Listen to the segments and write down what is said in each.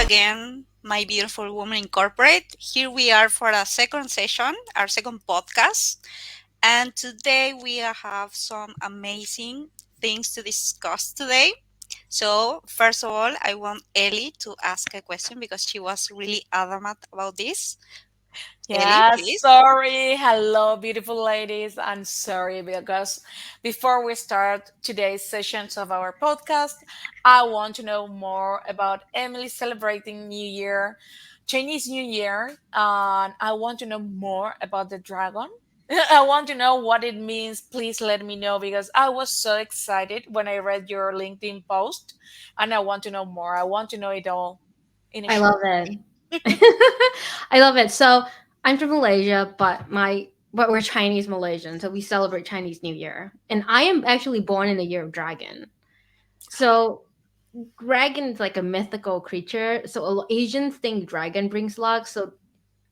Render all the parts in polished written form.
again, my beautiful woman incorporate. Here we are for a second session, our second podcast. And today we have some amazing things to discuss today. So, first of all, I want Ellie to ask a question because she was really adamant about this. Ellie, Yeah, please. sorry. Hello, beautiful ladies. I'm sorry because before we start today's sessions of our podcast, I want to know more about Emily celebrating New Year, Chinese New Year, and I want to know more about the dragon. I want to know what it means. Please let me know because I was so excited when I read your LinkedIn post, and I want to know more. I want to know it all in a I love short. it. I love it. So I'm from Malaysia, but we're Chinese Malaysian, so we celebrate Chinese New Year. And I am actually born in the year of dragon. So dragon is like a mythical creature. So Asians think dragon brings luck. So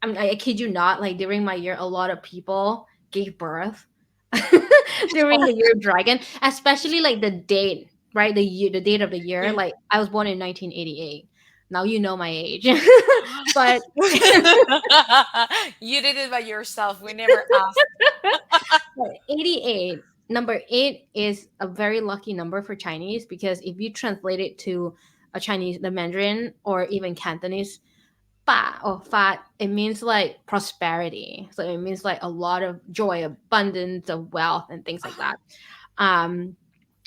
I kid you not, like during my year, a lot of people gave birth during the year of dragon, especially like the date, right? The date of the year. Like I was born in 1988. Now you know my age, but You did it by yourself. We never asked. 88. Number eight is a very lucky number for Chinese because if you translate it to a Chinese, the Mandarin or even Cantonese, fa or fat, it means like prosperity. So it means like a lot of joy, abundance of wealth and things like that. Um,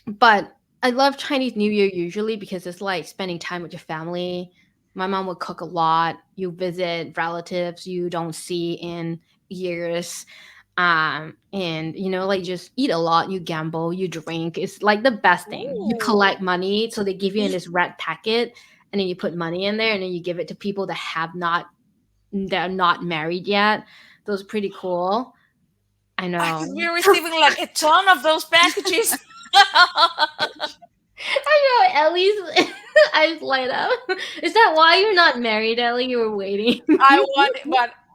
but I love Chinese New Year usually because it's like spending time with your family. My mom would cook a lot. You visit relatives you don't see in years. And like just eat a lot, you gamble, you drink. It's like the best thing. You Ooh. collect money, so they give you in this red packet, and then you put money in there, and then you give it to people that are not married yet. Those pretty cool. I I know. could be receiving like a ton of those packages. I know, Ellie's eyes light up. Is that why you're not married, Ellie? You were waiting. I want,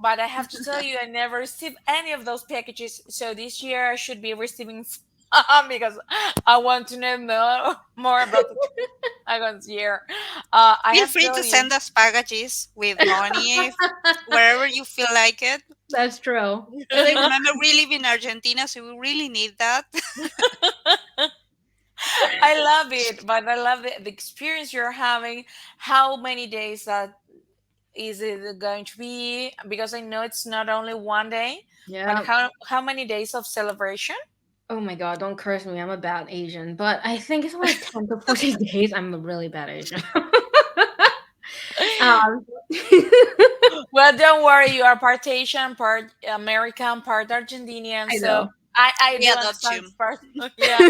but I have to tell you, I never received any of those packages. So this year I should be receiving some because I want to know more about the dragons year. I Feel have to free tell to you. send us packages with money wherever you feel like it. That's true. Because I remember we live in Argentina, so we really need that. I love it, but I love the experience you're having. How many days that is it going to be? Because I know it's not only one day, but Yeah. how many days of celebration? Oh my god, don't curse me. I'm a bad Asian. But I think it's like 10 to 14 days. I'm a really bad Asian. um, Well, don't worry, you are part Asian, part American, part Argentinian, I so know. I We do adopt understand you. part. Yeah.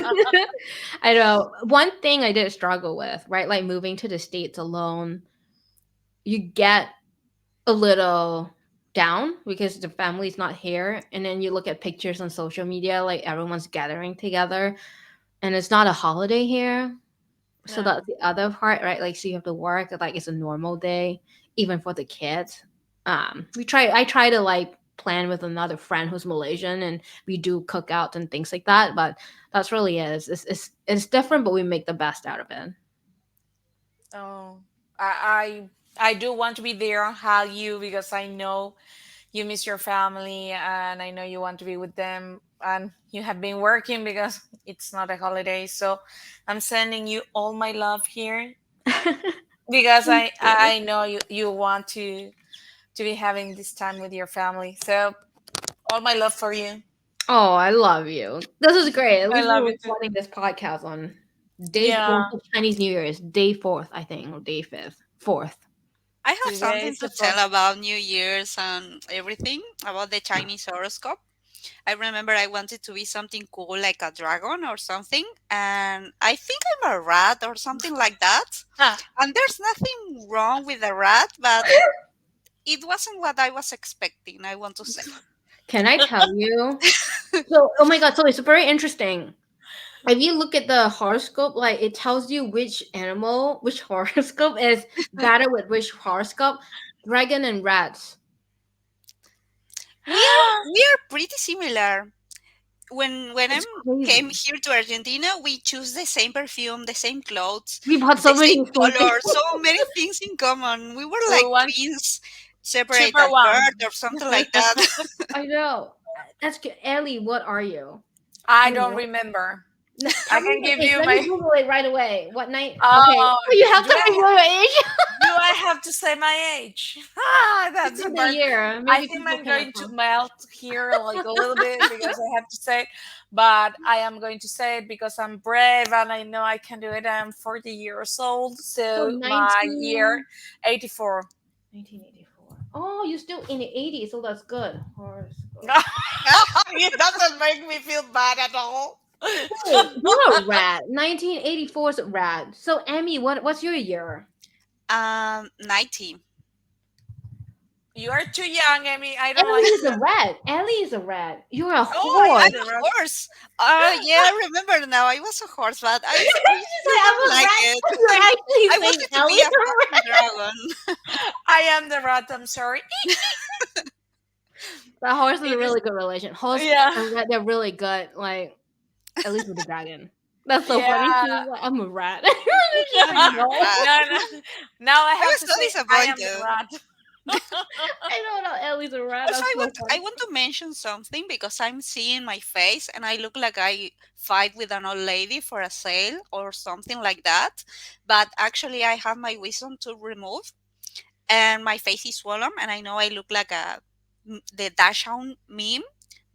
I know. One thing I did struggle with, right? Like moving to the States alone, you get a little down because the family's not here. And then you look at pictures on social media, like everyone's gathering together, and it's not a holiday here. So No. that's the other part, right? Like, so you have to work, like it's a normal day, even for the kids. I try to like plan with another friend who's Malaysian, and we do cookouts and things like that. But that's really it. It's different, but we make the best out of it. Oh, I do want to be there and hug you because I know you miss your family and I know you want to be with them and you have been working because it's not a holiday. So I'm sending you all my love here because Thank you. I know you want to be having this time with your family. So all my love for you. Oh, I love you. This is great. At I least we're love you too. recording this podcast on day fourth Yeah, of Chinese New Year. Is day fourth, I think, or day fifth. Fourth. I have today something is to the fourth. tell about New Year's and everything about the Chinese horoscope. I remember I wanted to be something cool like a dragon or something, and I think I'm a rat or something like that. Ah, And there's nothing wrong with a rat, but it wasn't what I was expecting, I want to say. Can I tell you? So, oh my god, so it's very interesting. If you look at the horoscope, like it tells you which animal, which horoscope is better with which horoscope. Dragon and rats. We are pretty similar. when I It's came crazy. here to Argentina, we choose the same perfume, the same clothes, We bought so the many same same things. color, so many things in common. We were We like want twins, separate 2 for 1. at birth or something like that. I know. That's good. Ellie, what are you? I Do you don't know? remember. Tell I me can your give age. you Let me my. Google it right away. What night? Okay. Oh, Oh, you have do to I reveal your age. do I have to say my age? Ah, Just that's say the the part. year. I Maybe think people I'm cannot going to tell. melt here like a little bit because I have to say it, but I am going to say it because I'm brave and I know I can do it. I am 40 years old, So so my year 19... 84. 1984. Oh, you're still in the 80s, so that's good. Horoscope. It doesn't make me feel bad at all. Wait, you're a rat. 1984 is a rat. So, Emmy, what's your year? 90. You are too young, Amy. I don't Ellie like is a you. rat. Ellie is a rat. You're a Oh, I horse. am I'm the a wrong. horse. Yeah, I remember now. I was a horse, but I She's still like, don't I'm a like rat. it. You're actually I saying wanted to be Ellie's a a fucking rat. dragon. I am the rat. I'm sorry. The horse is a It is. really good relation. Horse Yeah. and rat, they're really good. Like, at least with the dragon. That's so funny. Yeah. She's like, I'm a rat. She's like, I'm a no. rat. No, no. Now I I have was to so say I am the disappointed. rat. I don't know. Ellie's a rat. Also, That's so I funny. want to mention something because I'm seeing my face and I look like I fight with an old lady for a sale or something like that. But actually, I have my wisdom to remove and my face is swollen and I know I look like the Dachshund meme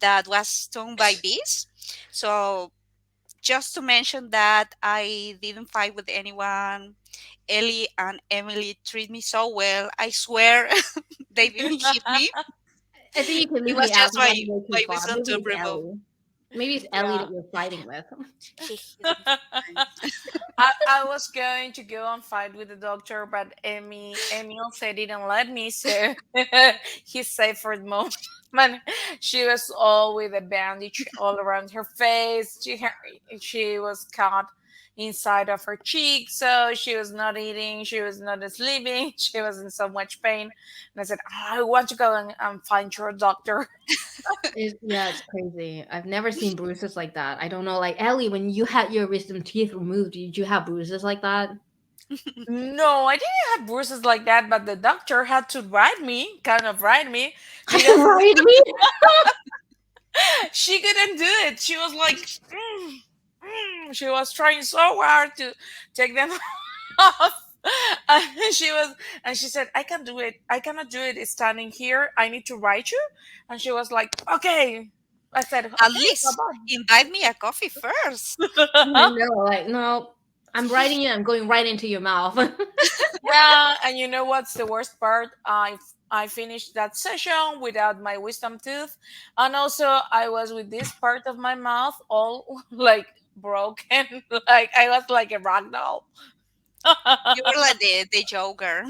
that was stung by bees. So just to mention that I didn't fight with anyone. Ellie and Emily treat me so well. I swear they didn't hit me. I think you can It leave was me out just because I'm way too my far. wisdom Maybe to it's remove. Ellie. Maybe it's Ellie Yeah. that you're fighting with. She hit me sometimes. I was going to go and fight with the doctor, but Emil said he didn't let me, so he's safe for the moment. She was all with a bandage all around her face. She was caught inside of her cheek, so she was not eating, she was not sleeping, she was in so much pain. And I said, "Oh, I want to go and find your doctor." Yeah, it's crazy. I've never seen bruises like that. I don't know. Like, Ellie, when you had your wisdom teeth removed, did you have bruises like that? No, I didn't have bruises like that, but the doctor had to kind of ride me, Had to because ride me? she couldn't do it. She was like, she was trying so hard to take them off. And she said, I can do it. I cannot do it standing here. I need to ride you. And she was like, okay. I said, At okay, least invite me a coffee first. I bye-bye. know. Like, no, I'm riding you. I'm going right into your mouth. Yeah, and you know what's the worst part? I finished that session without my wisdom tooth, and also I was with this part of my mouth all like broken, like I was like a rag doll. You were like the Joker.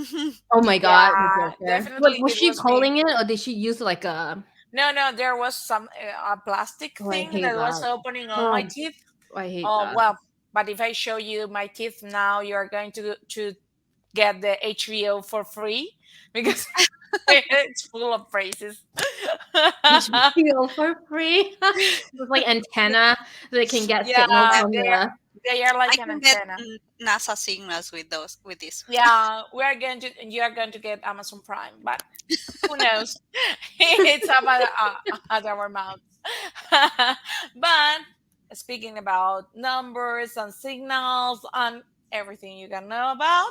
Oh my god, the Yeah, Joker. What definitely was it she was me. holding it, or did she use like a? No, no, there was some a plastic Oh, I thing hate that was that. opening all my Oh, teeth. I hate Oh that. well, but if I show you my teeth now, you're going to get the HBO for free because it's full of phrases. HBO for free. With like antenna, so they can get Yeah, signal from they are, the. they are I like an can get antenna. NASA signals with those with this. Yeah, you are going to get Amazon Prime, but who knows? It's about at our mouths. But speaking about numbers and signals and everything you can know about,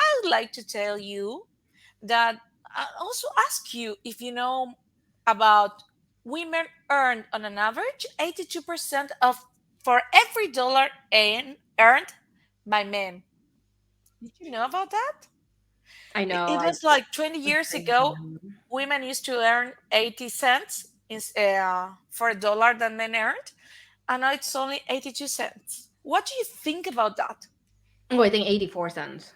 I would like to tell you that I also ask you if you know about women earn on an average 82% of for every dollar earned by men. Did you know about that? I know, It like was like 20 it's years ago, crazy. women used to earn 80 cents for a dollar that men earned, and now it's only 82 cents. What do you think about that? Oh, I think 84 cents.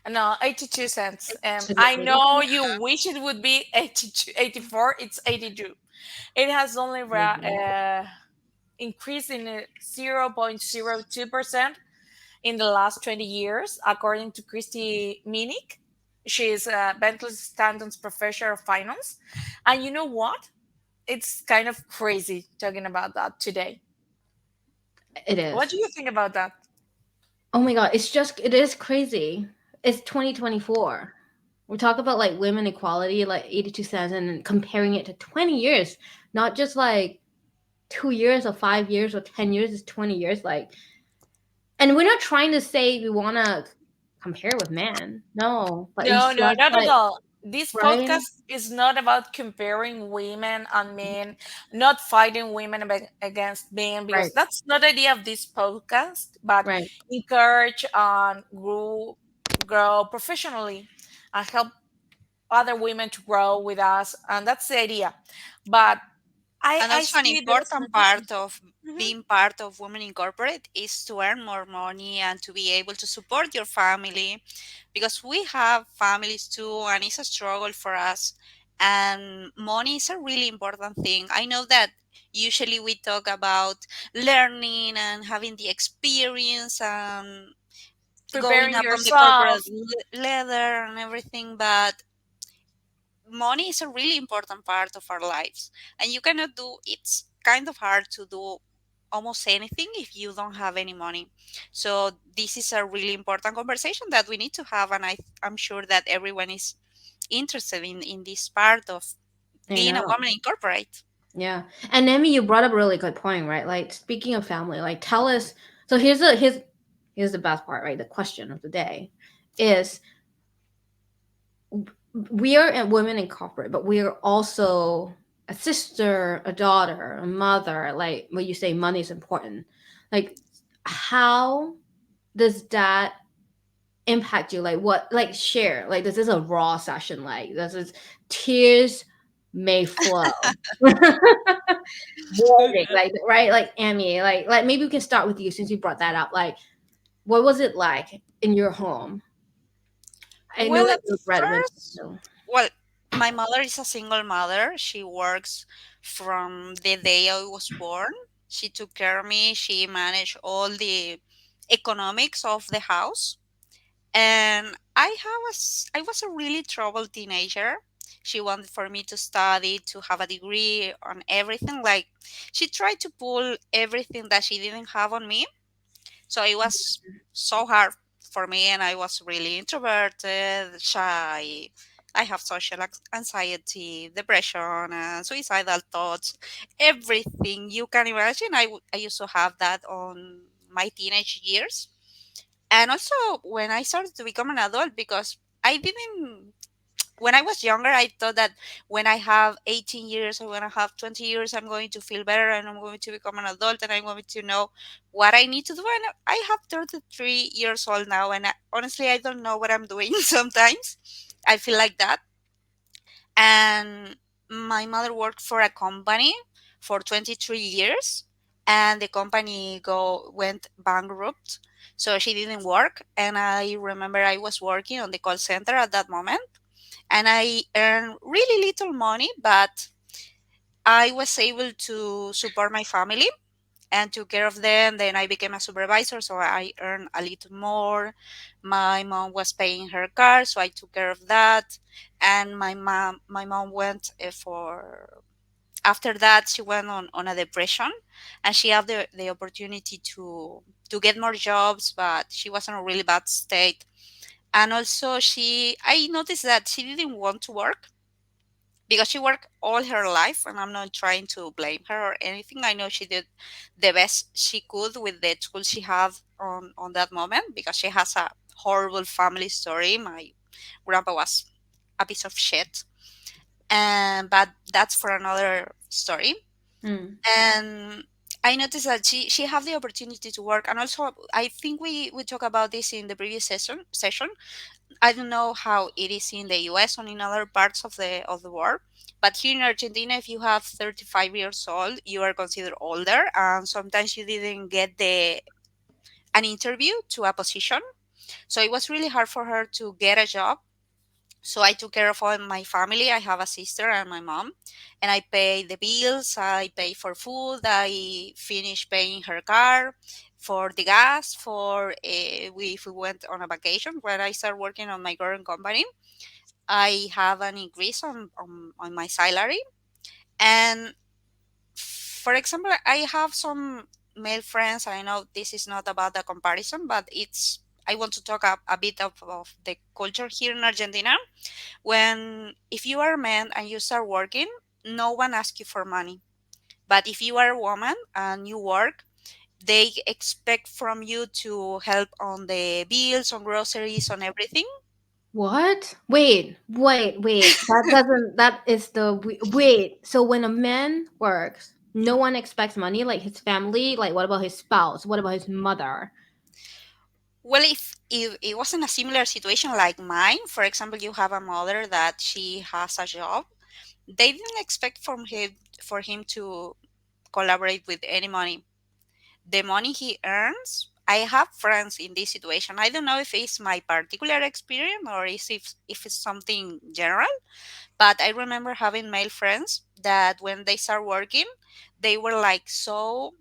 No, 82 cents. Is it I know 82? you wish it would be 82, 84. It's 82. It has only increased in 0.02% in the last 20 years, according to Christy Minik. She is Bentley Stanton's professor of finance. And you know what? it's kind of crazy talking about that today. It What is. do you think about that? Oh my god, it is crazy. It's 2024. We talk about like women equality, like 82 cents, and comparing it to 20 years, not just like 2 years or 5 years or 10 years, it's 20 years. Like, and we're not trying to say we want to compare with man. No, but it's No, just no, not at like, all. This right? podcast is not about comparing women and men, not fighting women against men, because Right, that's not the idea of this podcast, but right. encourage and grow professionally and help other women to grow with us. And that's the idea. But And I also, an see there's important mhm, part of mhm, being part of Women in Corporate is to earn more money and to be able to support your family, because we have families too, and it's a struggle for us. And money is a really important thing. I know that usually we talk about learning and having the experience and going preparing up on the yourself. corporate ladder and everything, but money is a really important part of our lives, and you cannot do it's kind of hard to do almost anything if you don't have any money. So this is a really important conversation that we need to have, and I'm sure that everyone is interested in this part of I being a know. woman in corporate. Yeah. And Emmy, you brought up a really good point, right? Like speaking of family, like tell us. So here's the best part, right? The question of the day is we are a women in corporate, but we are also a sister, a daughter, a mother. Like when you say money is important, like how does that impact you? Like what? Like share. Like this is a raw session. Like this is tears may flow. Warning, like right, like Amy, like maybe we can start with you since you brought that up. Like, what was it like in your home? I know Well, that at you're breadwinner. first, So. well, my mother is a single mother. She works from the day I was born. She took care of me. She managed all the economics of the house. And I was a really troubled teenager. She wanted for me to study, to have a degree on everything. Like, she tried to pull everything that she didn't have on me. So it was so hard for me, and I was really introverted, shy. I have social anxiety, depression, and suicidal thoughts. Everything you can imagine. I used to have that on my teenage years. And also when I started to become an adult, because I didn't when I was younger, I thought that when I have 18 years or when I have 20 years, I'm going to feel better and I'm going to become an adult and I'm going to know what I need to do. And I have 33 years old now, and honestly, I don't know what I'm doing sometimes. I feel like that. And my mother worked for a company for 23 years, and the company go went bankrupt, so she didn't work. And I remember I was working on the call center at that moment, and I earned really little money, but I was able to support my family and took care of them. Then I became a supervisor, so I earned a little more. My mom was paying her car, so I took care of that. And my mom went for after that she went on a depression, and she had the opportunity to get more jobs, but she was in a really bad state. And also I noticed that she didn't want to work because she worked all her life, and I'm not trying to blame her or anything. I know she did the best she could with the tools she had on that moment, because she has a horrible family story. My grandpa was a piece of shit, and but that's for another story. Mm, And I noticed that she had the opportunity to work. And also I think we talked about this in the previous session. I don't know how it is in the US or in other parts of the world, but here in Argentina, if you have 35 years old, you are considered older, and sometimes you didn't get the an interview to a position. So it was really hard for her to get a job. So I took care of all my family. I have a sister and my mom, and I pay the bills. I pay for food. I finish paying her car, for the gas, for if we went on a vacation. When I started working on my current company, I have an increase on my salary, And for example, I have some male friends. I know this is not about the comparison, but I want to talk a bit of the culture here in Argentina. When if you are a man and you start working, no one asks you for money. But if you are a woman and you work, they expect from you to help on the bills, on groceries, on everything. What? Wait. That doesn't. That is the wait. So when a man works, no one expects money. Like his family. Like what about his spouse? What about his mother? Well, if it wasn't a similar situation like mine, for example, you have a mother that she has a job, they didn't expect for him to collaborate with any money. The money he earns, I have friends in this situation. I don't know if it's my particular experience or if it's something general, but I remember having male friends that when they start working, they were like so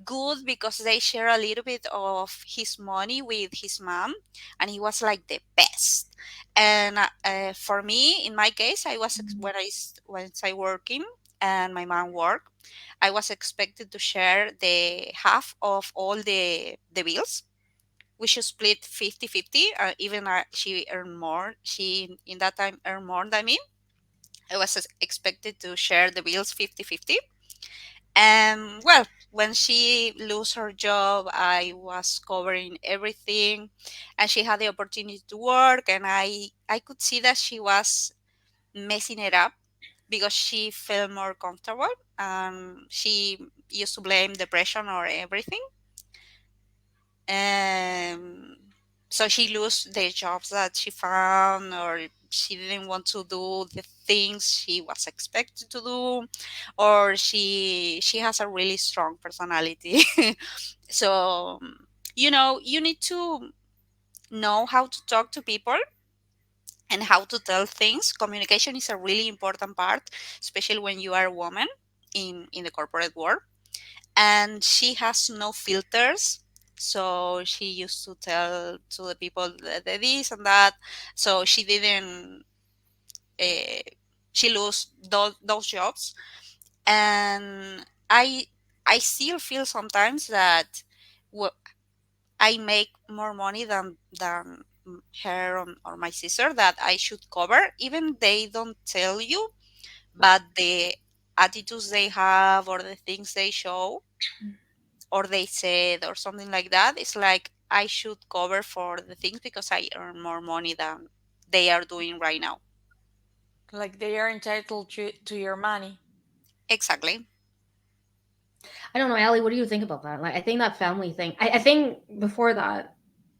good because they share a little bit of his money with his mom, and he was like the best. And for me, in my case, I was when I working and my mom worked, I was expected to share the half of all the bills. We should split 50-50. Even she earned more, she in that time earned more than me. I was expected to share the bills 50-50. And well, when she lost her job, I was covering everything, and she had the opportunity to work, and I could see that she was messing it up because she felt more comfortable. She used to blame depression or everything. Um, so she lost the jobs that she found, or she didn't want to do the things she was expected to do, or she has a really strong personality. So you need to know how to talk to people and how to tell things. Communication is a really important part, especially when you are a woman in the corporate world. And she has no filters, so she used to tell to the people the this and that. So she didn't uh, she lost those jobs. And I still feel sometimes that wh- I make more money than her or my sister, that I should cover. Even they don't tell you, but the attitudes they have or the things they show or they said or something like that, it's like I should cover for the things because I earn more money than they are doing right now. Like they are entitled to your money. Exactly. I don't know, Allie. What do you think about that? Like, I think that family thing. I think before that,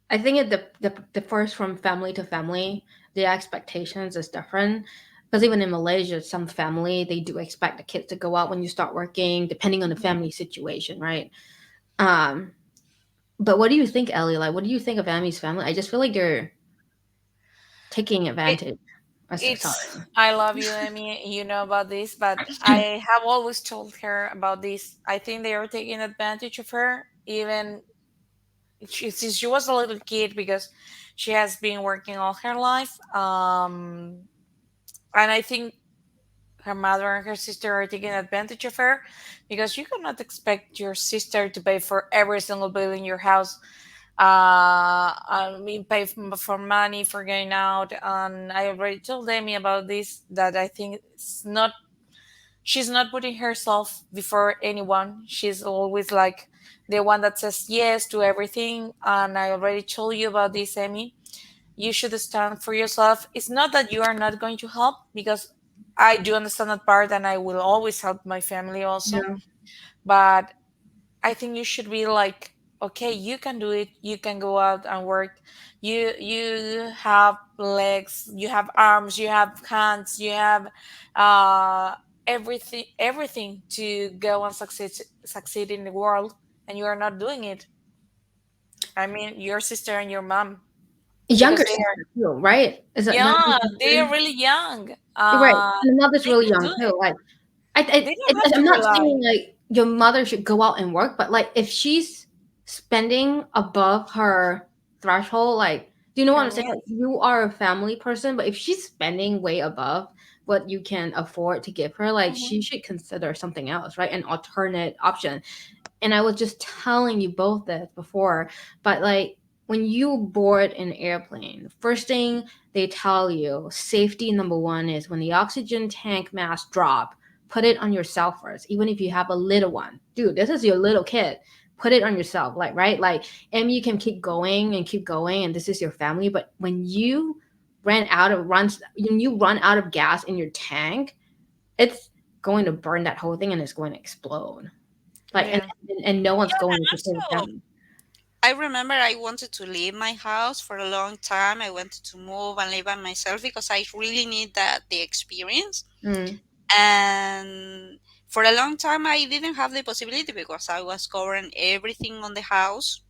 I think the first from family to family, the expectations is different. Because even in Malaysia, some family they do expect the kids to go out when you start working, depending on the family situation, right? Um, but what do you think, Ellie? Like, what do you think of Ami's family? I just feel like they're taking It, advantage. Sorry. it's I love you, Emmy. You know about this, but I have always told her about this. I think they are taking advantage of her, even since she was a little kid, because she has been working all her life. And I think her mother and her sister are taking advantage of her, because you cannot expect your sister to pay for every single bill in your house. I mean, pay for money for going out. And I already told Amy about this, that I think she's not putting herself before anyone. She's always like the one that says yes to everything. And I already told you about this, Amy. You should stand for yourself. It's not that you are not going to help, because I do understand that part, and I will always help my family also. Yeah. But I think you should be like, okay, you can do it. You can go out and work. You have legs, you have arms, you have hands, you have uh everything to go and succeed in the world, and you are not doing it. I mean, your sister and your mom, because Younger they are, sister too, right? Is that not your yeah, they are sister? really young. You're right. And the mother's They really can young do too. it. Like They don't have to I'm not rely. saying like your mother should go out and work, but like if she's spending above her threshold, like do you know what Her I'm saying? Like means. you are a family person, but if she's spending way above what you can afford to give her, like Mhm. she should consider something else, right? An alternate option. And I was just telling you both this before, but like when you board an airplane, first thing they tell you, safety number one is when the oxygen tank mask drop, put it on yourself first, even if you have a little one. Dude, this is your little kid. Put it on yourself, like right? Like, and you can keep going, and this is your family. But when you run out of gas in your tank, it's going to burn that whole thing and it's going to explode. Like, Yeah. and no one's Yeah, going and to save also them. I remember I wanted to leave my house for a long time. I wanted to move and live by myself because I really need that the experience. Mm, And for a long time I didn't have the possibility because I was covering everything on the house.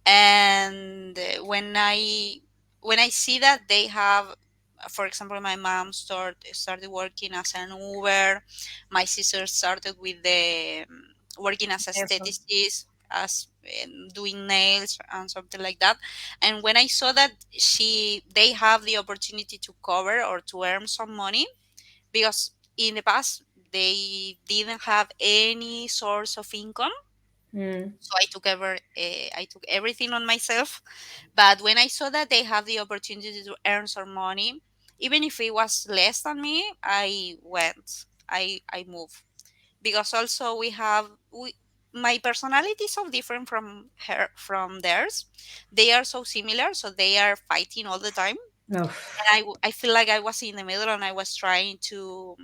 And when I see that they have, for example, my mom started working as an Uber, my sister started with the working as a Awesome. aestheticist, as doing nails and something like that. And when I saw that they have the opportunity to cover or to earn some money, because in the past they didn't have any source of income, mm, so I took everything on myself. But when I saw that they have the opportunity to earn some money, even if it was less than me, I went. I moved because also we my personality is so different from theirs. They are so similar, so they are fighting all the time. no. And I feel like I was in the middle and I was trying to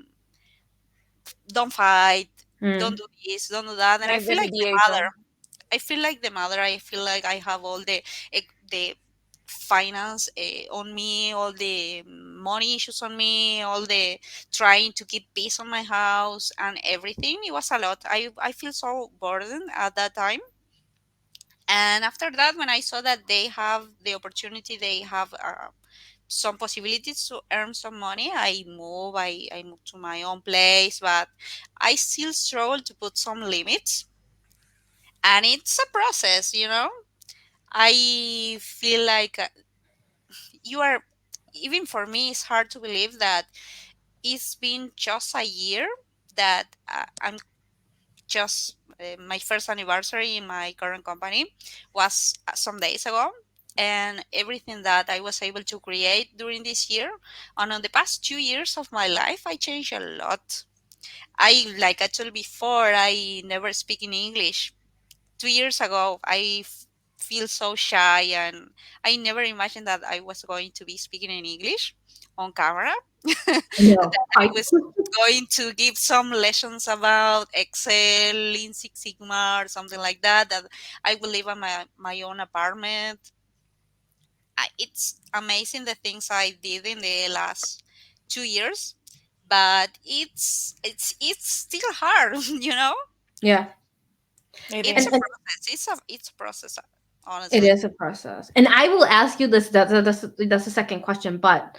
don't fight, don't Mm, do this, don't do that. And I Like the feel like the mother. mediator. I feel like the mother. I feel like I have all the finance on me, all the money issues on me, all the trying to keep peace on my house and everything. It was a lot. I feel so burdened at that time. And after that, when I saw that they have the opportunity, they have some possibilities to earn some money, I moved to my own place, but I still struggle to put some limits, and it's a process, you know. I feel like you are, even for me, it's hard to believe that it's been just a year that I'm just my first anniversary in my current company was some days ago. And everything that I was able to create during this year and on the past 2 years of my life, I changed a lot. Like I told before, I never speak in English. 2 years ago, feel so shy, and I never imagined that I was going to be speaking in English on camera. no. That I was going to give some lessons about Excel, Lean Six Sigma, or something like that. That I will live in my own apartment. It's amazing the things I did in the last 2 years, but it's still hard, you know. Yeah. It It's And, a is. and process. It's a process, it honestly. is a process. And I will ask you this. That's the second question. But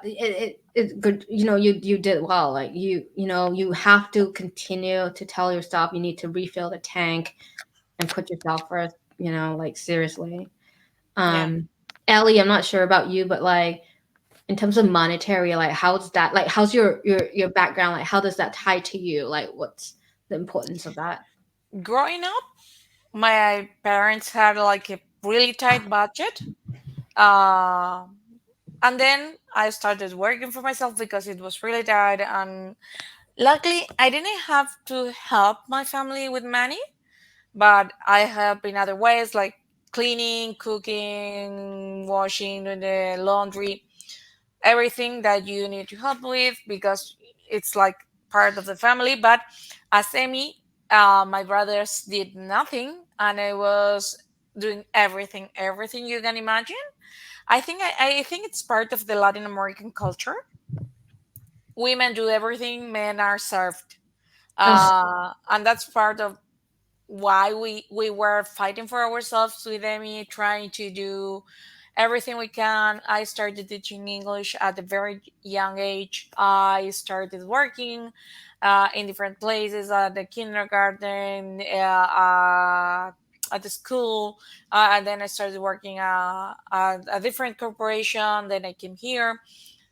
it's good. You know, you did well. Like you have to continue to tell yourself you need to refill the tank and put yourself first. You know, like seriously. Yeah. Um, Ellie, I'm not sure about you, but like in terms of monetary, like how's that? Like how's your background? Like how does that tie to you? Like what's the importance of that? Growing up, my parents had like a really tight budget. Uh, and then I started working for myself because it was really tight. And luckily, I didn't have to help my family with money, but I help in other ways like cleaning, cooking, washing, doing the laundry, everything that you need to help with because it's like part of the family. But as Emmy, my brothers did nothing, and I was doing everything you can imagine. I think it's part of the Latin American culture. Women do everything, men are served, Oh, and that's part of why we were fighting for ourselves with Emmy, trying to do everything we can. I started teaching English at a very young age. I started working in different places at the kindergarten, at the school, and then I started working at a different corporation. Then I came here,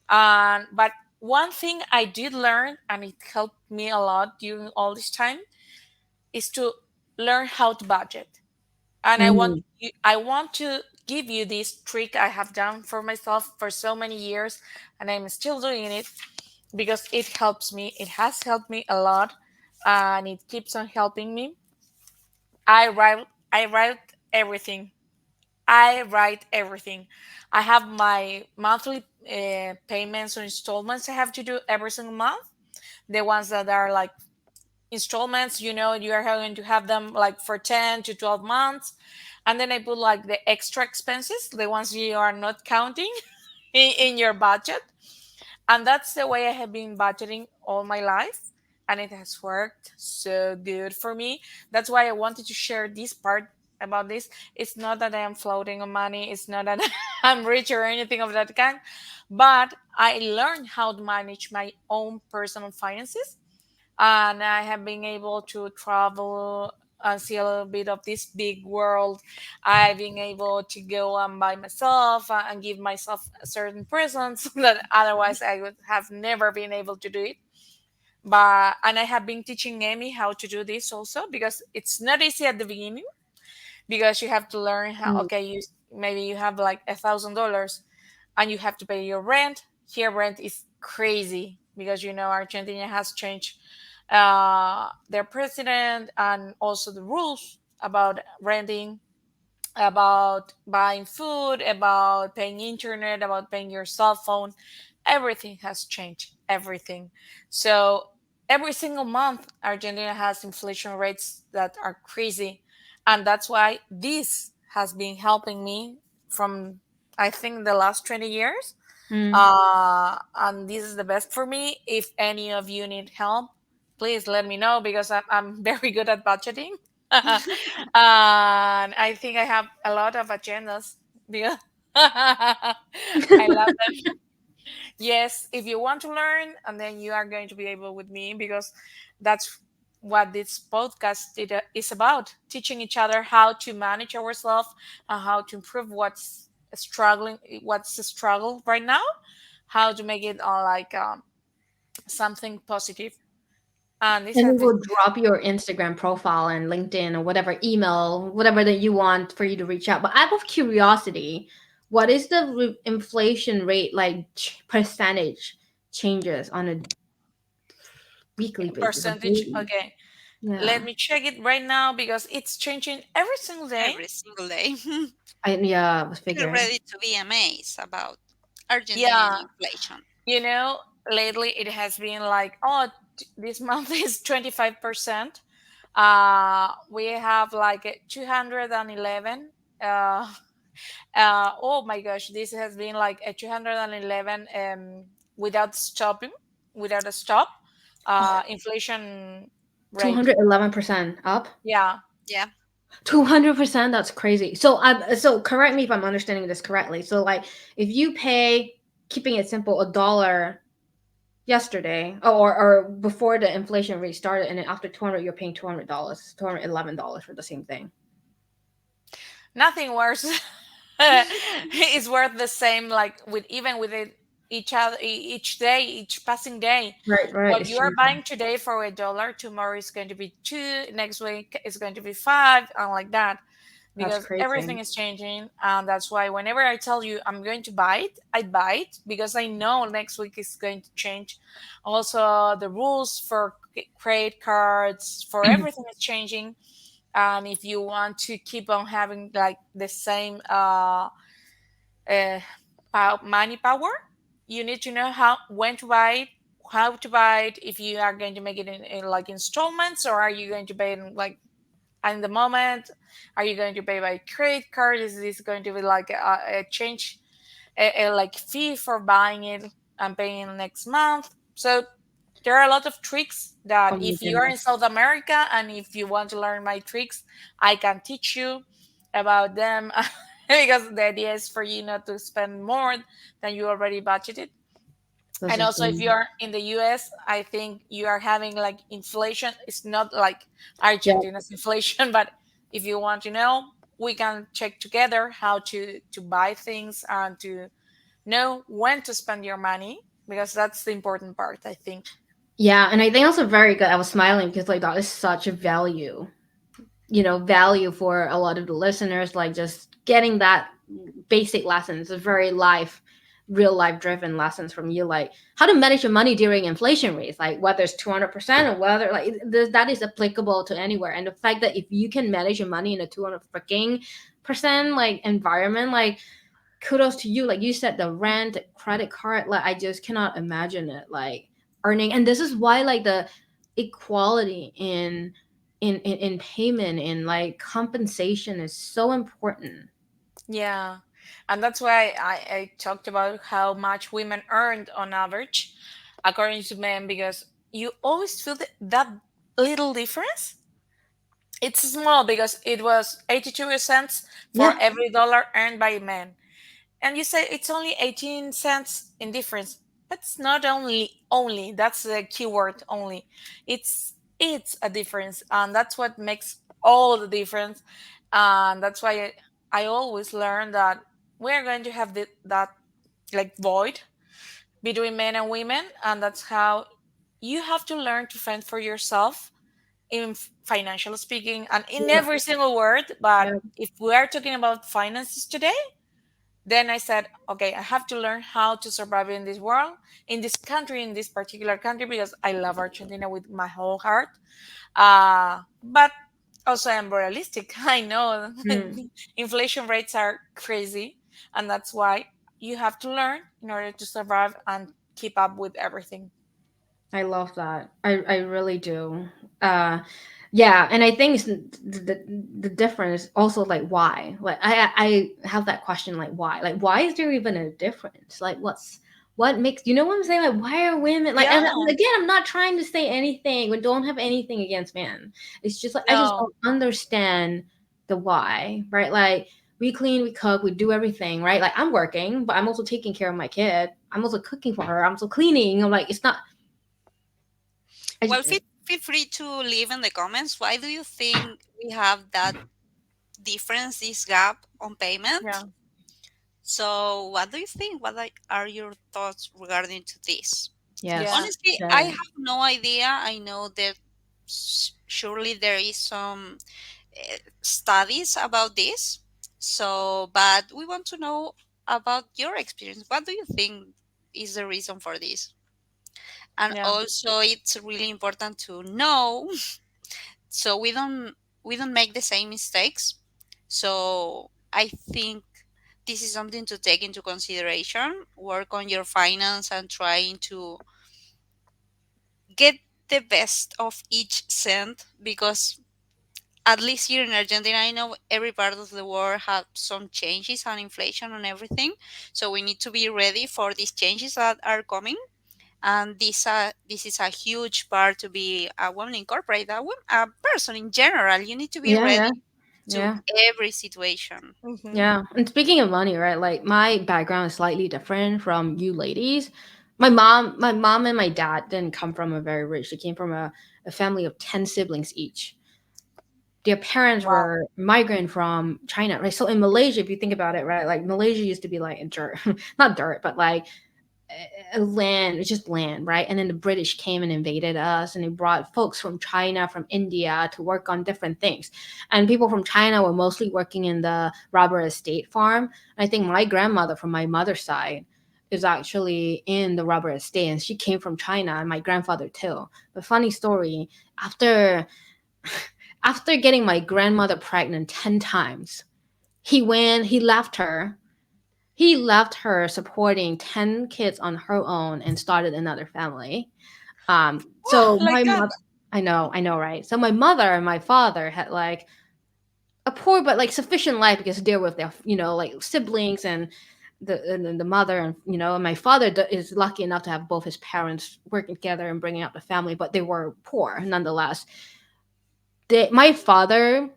but one thing I did learn, and it helped me a lot during all this time, is to learn how to budget. And Mm. I want to give you this trick I have done for myself for so many years, and I'm still doing it because it helps me. It has helped me a lot, and it keeps on helping me. I write everything. I write everything. I have my monthly payments or installments I have to do every single month. The ones that are like installments, you are going to have them like for 10 to 12 months. And then I put like the extra expenses, the ones you are not counting in your budget. And that's the way I have been budgeting all my life. And it has worked so good for me. That's why I wanted to share this part about this. It's not that I am floating on money, it's not that I'm rich or anything of that kind, but I learned how to manage my own personal finances, and I have been able to travel and see a little bit of this big world. I've been able to go and buy myself and give myself certain presents that otherwise I would have never been able to do it. But and I have been teaching Amy how to do this also, because it's not easy at the beginning, because you have to learn how. Mm. Okay, maybe you have like $1,000 and you have to pay your rent. Here rent is crazy because Argentina has changed their president, and also the rules about renting, about buying food, about paying internet, about paying your cell phone. Everything has changed. Everything. So every single month, Argentina has inflation rates that are crazy. And that's why this has been helping me from, I think, the last 20 years. Mm. And this is the best for me. If any of you need help, please let me know, because I'm very good at budgeting. And I think I have a lot of agendas because I love them. Yes, if you want to learn, and then you are going to be able with me, because that's what this podcast is about, teaching each other how to manage ourselves and how to improve what's a struggle right now, how to make it like something positive. And this And has we been will drop your Instagram profile and LinkedIn or whatever email, whatever that you want for you to reach out. But out of curiosity, what is the inflation rate like percentage changes on a weekly basis or percentage. daily? Okay, let Yeah. me check it right now, because it's changing every single day. Every single day. Yeah, I was You're figuring. ready to be amazed about Argentinian Yeah, inflation. you know, lately it has been like, oh, this month is 25%. We have like 211. Uh, oh my gosh, this has been like a 211 without stopping, without a stop. Oh, Inflation rate. 211% up. Yeah. Yeah, 200%, that's crazy. So correct me if I'm understanding this correctly. So like if you pay, keeping it simple, a dollar yesterday, or before the inflation rate started, and then after 200 you're paying $200, $211 for the same thing. Nothing worse. It's worth the same, like with even with it, each day, each passing day. Right, right, What it's you are changing. buying today for $1, tomorrow is going to be two, next week is going to be five, and like that, That's because everything crazy. is changing. And that's why whenever I tell you I'm going to buy it, I buy it, because I know next week is going to change. Also, the rules for credit cards, for everything is changing. And if you want to keep on having like the same uh, money power, you need to know how, when to buy it, how to buy it, if you are going to make it in like installments, or are you going to pay it in like in the moment, are you going to pay by credit card, is this going to be like a change, a like fee for buying it and paying next month. So there are a lot of tricks that Oh my if you are in goodness. South America and if you want to learn my tricks, I can teach you about them. Because the idea is for you not to spend more than you already budgeted. That's And also, if you insane. are in the US, I think you are having like inflation. It's not like Yeah. Argentina's inflation, but if you want to know, we can check together how to buy things and to know when to spend your money. because that's the important part, I think. Yeah, and I think also very good. I was smiling because like that is such a value, value for a lot of the listeners. Like just getting that basic lessons, a very life, real life driven lessons from you, like how to manage your money during inflation rates, like whether it's 200% or whether like that is applicable to anywhere. And the fact that if you can manage your money in a 200 freaking percent like environment, like kudos to you. Like you said, the rent, credit card, like I just cannot imagine it like earning. And this is why like the equality in payment and like compensation is so important. Yeah. And that's why I talked about how much women earned on average according to men, because you always feel that little difference. It's small because it was 82 cents for Yeah, every dollar earned by men. And you say it's only 18 cents in difference. But it's not only, that's the keyword only. It's a difference, and that's what makes all the difference. And that's why I always learn that we're going to have that like void between men and women, and that's how you have to learn to fend for yourself in financial speaking and in yeah, every single word. But yeah. if we are talking about finances today, then I said, okay, I have to learn how to survive in this world, in this country, in this particular country, because I love Argentina with my whole heart. But also, I'm realistic. I know Mm, inflation rates are crazy, and that's why you have to learn in order to survive and keep up with everything. I love that. I really do. Uh, yeah, and I think it's the difference also like why. Like I have that question like why is there even a difference? Like what makes, you know what I'm saying? Like why are women like, and Yeah, again, I'm not trying to say anything. We don't have anything against men. It's just like I just no, don't understand the why, right? Like we clean, we cook, we do everything, right? Like I'm working, but I'm also taking care of my kid. I'm also cooking for her. I'm also cleaning. I'm like it's not. I, Well, feel free to leave in the comments. Why do you think we have that difference, this gap on yeah, payment? So, what do you think? Are your thoughts regarding to this? yeah, yes, Honestly, I very. have no idea. I know that surely there is some studies about this. So, but we want to know about your experience. What do you think is the reason for this? And yeah, also, it's really important to know so we don't make the same mistakes. So I think this is something to take into consideration. Work on your finance and trying to get the best of each cent, because at least here in Argentina, I know every part of the world have some changes on inflation and everything. So we need to be ready for these changes that are coming. And this is a huge part to be a woman in corporate, a person in general. You need to be Yeah, yeah, ready to yeah, every situation. hmm, yeah. And speaking of money, right? Like my background is slightly different from you ladies. My mom and my dad didn't come from a very rich. They came from a family of 10 siblings each. Their parents wow, were migrant from China, right? So in Malaysia, if you think about it, right, like Malaysia used to be like a dirt, not dirt, but like land, it's just land, right? And then the British came and invaded us, and they brought folks from China, from India to work on different things. And people from China were mostly working in the rubber estate farm. I think my grandmother from my mother's side is actually in the rubber estate, and she came from China, and my grandfather too. But funny story, after after getting my grandmother pregnant 10 times, he left her, supporting 10 kids on her own and started another family. So like my that. mother, I know, right? So my mother and my father had like a poor but like sufficient life because they're with their, like siblings and the mother, and and my father is lucky enough to have both his parents working together and bringing up the family, but they were poor nonetheless. My father,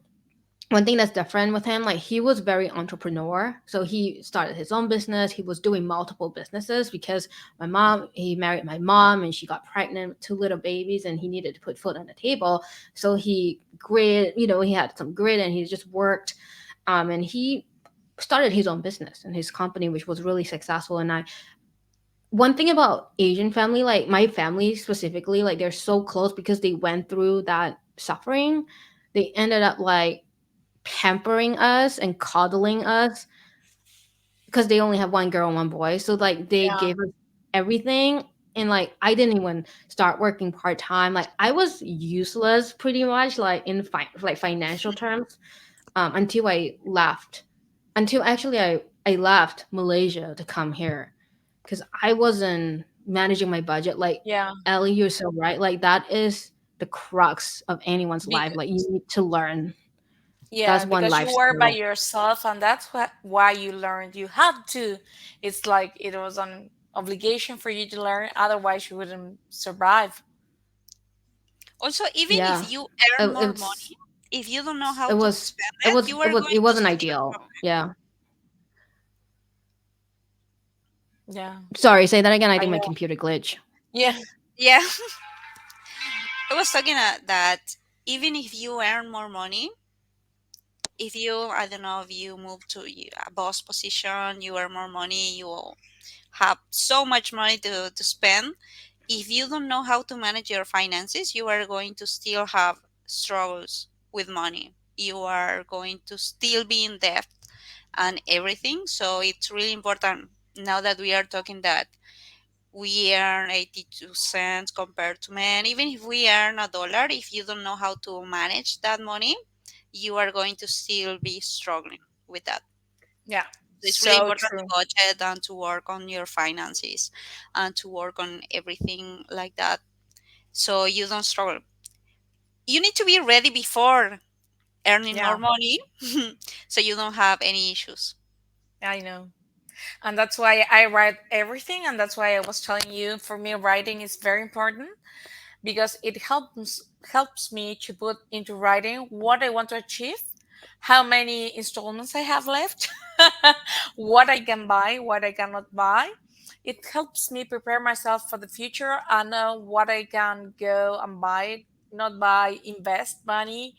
one thing that's different with him, like he was very entrepreneur. So he started his own business. He was doing multiple businesses because he married my mom and she got pregnant with two little babies and he needed to put food on the table. So he had some grit and he just worked. And he started his own business and his company, which was really successful. And one thing about Asian family, like my family specifically, like they're so close because they went through that suffering. They ended up like pampering us and coddling us because they only have one girl and one boy. So like they Yeah, gave us everything. And like I didn't even start working part time. Like I was useless pretty much, like in like financial terms, until I left. Until actually I left Malaysia to come here, because I wasn't managing my budget. Like yeah, Ellie, you're so right. Like that is the crux of anyone's life. because Like you need to learn. yeah, That's one because you life were by skill. yourself, and that's what why you learned. You had to. It's like it was an obligation for you to learn. Otherwise, you wouldn't survive. Also, even if Yeah, you earn it, more it's money, if you don't know how it to was spend it, you are it going to wasn't still ideal. struggle. Yeah. Yeah, Sorry, say that again. I I think my know. computer glitch. Yeah, Yeah, I was talking that even if you earn more money, if you, I don't know, if you move to a boss position, you earn more money, you will have so much money to spend. If you don't know how to manage your finances, you are going to still have struggles with money. You are going to still be in debt and everything. So it's really important now that we are talking that we earn 82 cents compared to men. Even if we earn a dollar, if you don't know how to manage that money, you are going to still be struggling with that. yeah, So it's really so important to true. budget and to work on your finances and to work on everything like that so you don't struggle. You need to be ready before earning more Yeah, money so you don't have any issues. I know. And that's why I write everything, and that's why I was telling you, for me writing is very important, because it helps me to put into writing what I want to achieve, how many installments I have left, what I can buy, what I cannot buy. It helps me prepare myself for the future and know what I can go and buy, not buy, invest money,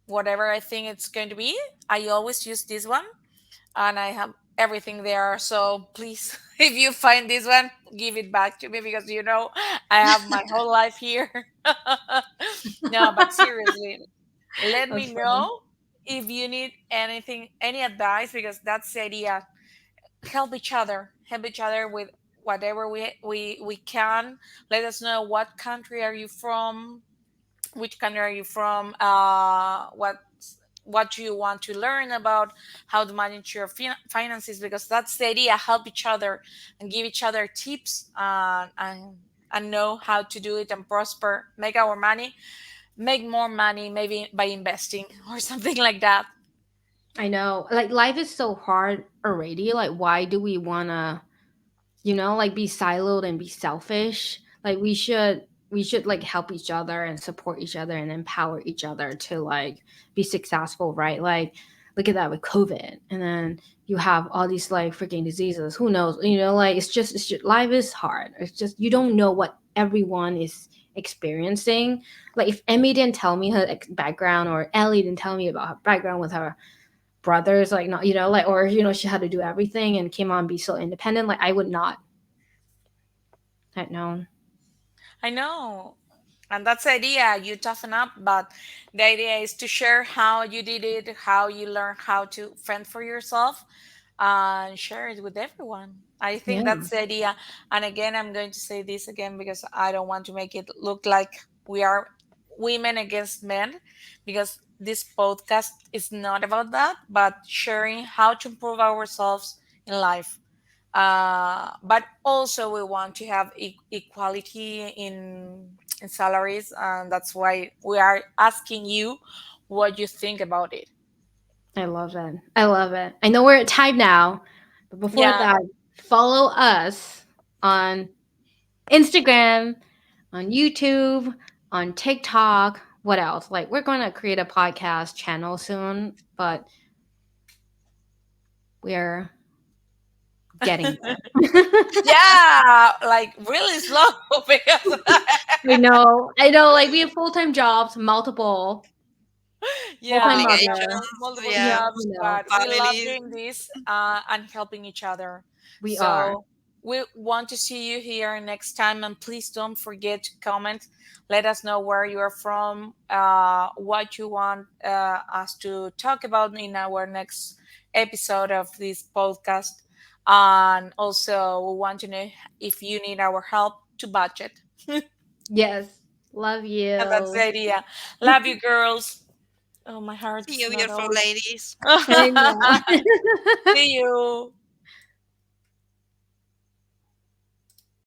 whatever I think it's going to be. I always use this one, and I have everything there. So please, if you find this one, give it back to me, because I have my whole life here. No, but seriously, let me That's funny. know if you need anything, any advice, because that's the idea. Help each other with whatever we can. Let us know what country are you from, which country are you from, what you want to learn about, how to manage your finances, because that's the idea. Help each other and give each other tips, and know how to do it and prosper, make our money, make more money, maybe by investing or something like that. I know. Like life is so hard already. Like why do we wanna, like be siloed and be selfish? Like we should like help each other and support each other and empower each other to like be successful, right? Like look at that with COVID, and then you have all these like freaking diseases. Who knows? Like it's just life is hard. It's just you don't know what everyone is experiencing. Like if Emmy didn't tell me her background, or Ellie didn't tell me about her background with her brothers, like not, like, or she had to do everything and came on be so independent, like I would not have known. I know. And that's the idea. You toughen up, but the idea is to share how you did it, how you learn how to fend for yourself, and share it with everyone. I think Yeah, that's the idea. And again, I'm going to say this again, because I don't want to make it look like we are women against men, because this podcast is not about that, but sharing how to improve ourselves in life. But also we want to have equality in salaries, and that's why we are asking you what you think about it. I love it. I love it. I know we're at time now, but before Yeah, that, follow us on Instagram, on YouTube, on TikTok. What else? Like we're going to create a podcast channel soon, but we're getting there. yeah, like really slow, because I know, like we have full-time jobs, multiple full-time yeah, mother. Obligations, multiple We yeah, jobs, know but we love families. doing this, and helping each other. we are. So We want to see you here next time, and please don't forget to comment. Let us know where you are from, what you want us to talk about in our next episode of this podcast. And also, we want to know if you need our help to budget. Yes. Love That's the you. idea. Love you, girls. Oh, my heart See is you, not beautiful over. ladies. I know. See you.